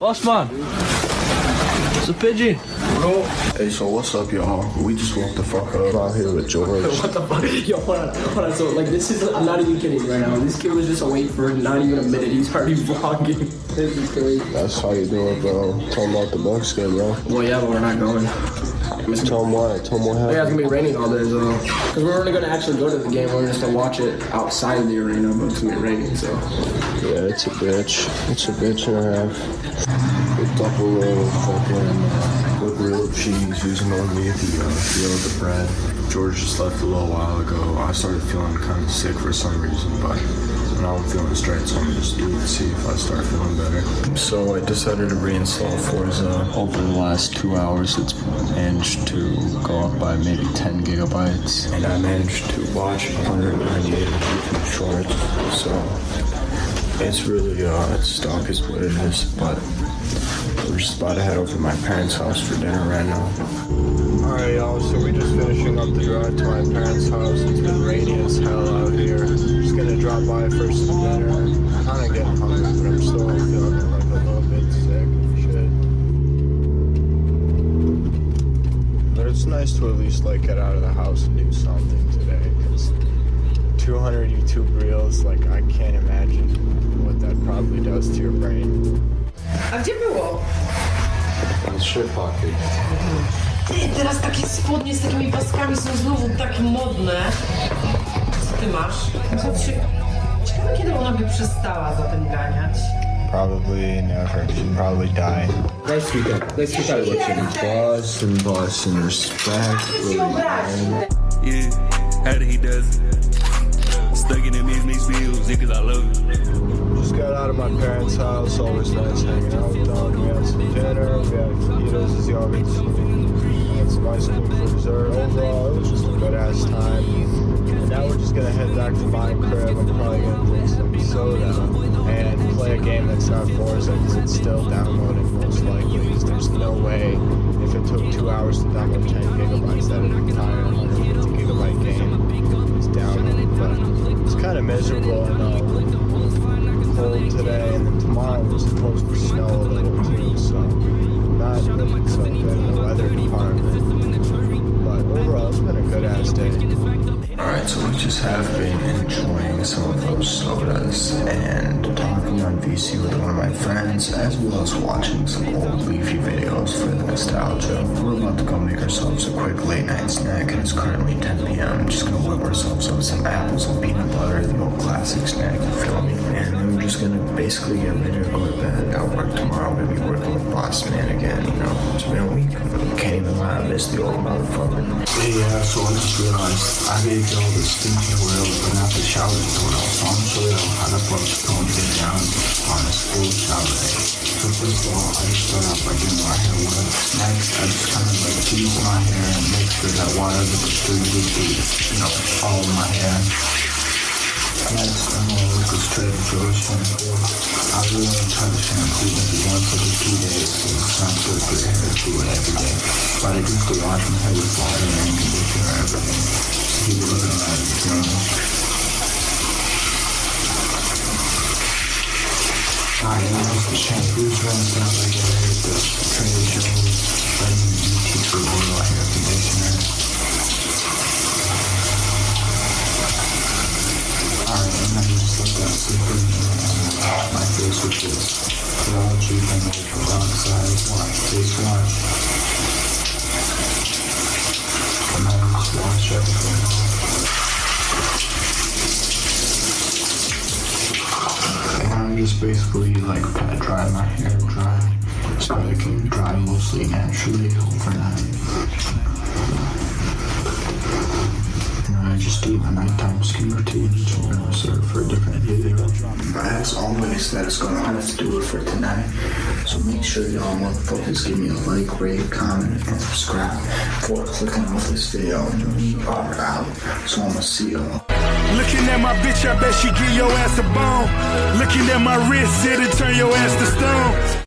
Osman, it's a pigeon. Bro. Hey, so what's up, y'all? We just woke the fuck up out here with George. What the fuck? Yo, hold on. So, like, this is, I'm not even kidding right now. This kid was just awake for not even a minute. He's already vlogging. This is crazy. That's how you do it, bro. Tell him about the Bucks game, bro. Well, yeah, but we're not going. Tell him what? Tell him what happened. Yeah, it's gonna be raining all day, so. Because we're only gonna actually go to the game. We're just gonna watch it outside of the arena, but it's gonna be raining, so. Yeah, it's a bitch. It's a bitch and a half. Picked up a little fucking grilled cheese using only the feel of the bread. George just left a little while ago. I started feeling kind of sick for some reason, but now I'm feeling straight, so I'm gonna just eat and see if I start feeling better. So I decided to reinstall Forza. Over the last 2 hours, it's managed to go up by maybe 10 gigabytes. And I managed to watch 198 YouTube shorts. So it's really, it's stuck is what it is, but we're just about to head over to my parents' house for dinner right now. Alright, y'all, so we're just finishing up the drive to my parents' house. It's been rainy as hell out here. Just gonna drop by for some dinner. I'm kinda getting hungry, but I'm still feeling like a little bit sick and shit. But it's nice to at least like get out of the house and do something today, because 200 YouTube reels, like I can't imagine what that probably does to your brain. A gdzie było? Shit pocket. Ty, teraz takie spodnie z takimi paskami są znowu tak modne. Co ty masz? Ciekawe, kiedy ona by przestała za tym ganiać. Probably never. She'd probably die. Nice weekend. Nice weekend watching. Boss and respect. Yeah, how did he does it? Stuck in them mixed feels, cause I love it. Just got out of my parents' house, always nice hanging out with them. We had some dinner, we had fajitas as y'all can see. We had some ice cream for dessert. Overall, it was just a good ass time. And now we're just gonna head back to my crib. I'm probably gonna drink some soda and play a game that's not Forza because it's still downloading most likely. Because there's no way if it took 2 hours to download 10 gigabytes that an entire 150 gigabyte game is downloaded. But it's kind of miserable and cold today, and then tomorrow was supposed to snow a little too, so not looking so good in the weather department. But overall, it's been a good ass day. Alright, so we just have been enjoying some of those sodas and talking on VC with one of my friends, as well as watching some old Leafy videos for the nostalgia. We're about to go make ourselves a quick late night snack, and it's currently 10 p.m. Just gonna whip ourselves up some apples and peanut butter, the old classic snack, you feel me? And then we're just gonna basically get ready to go to bed. At work tomorrow, we'll be working with Boss Man again, you know? It's been a week. Can't even lie, I miss the old motherfucker. Yeah, so I just realized I gave y'all the stinking oil, but not the shower door. So I'm gonna show y'all how to brush going to get down on a full shower day. So first of all, I just start off by getting my hair wet. Next, I just kind of like tease my hair and make sure that water goes through all of my hair. Next, I'm gonna look at straight George shampoo. I really want to try the shampoo maybe once every 2 days, so it's not good for your hair to do it every day. But I just go wash my hair with water and conditioner and everything. Just keep it looking at it, you feel me? Alright, now the shampoo's running out like I heard the Trader Joe's vitamin D tea tree oil hair conditioner. Alright, and then just let that sit in my face with this. Put all the treatment over the wrong side. Watch, face wash. And then just wash everything. And I'm just basically like pat dry my hair dry so it can dry mostly naturally overnight. I just do my nighttime skin routine, which I'm gonna reserve for a different video. But as always, that is gonna have to do it for tonight. So make sure y'all motherfuckers give me a like, rate, comment, and subscribe before clicking off this video. We are out. So I'ma see y'all. Looking at my bitch, I bet she give your ass a bone. Looking at my wrist, it'll turn your ass to stone.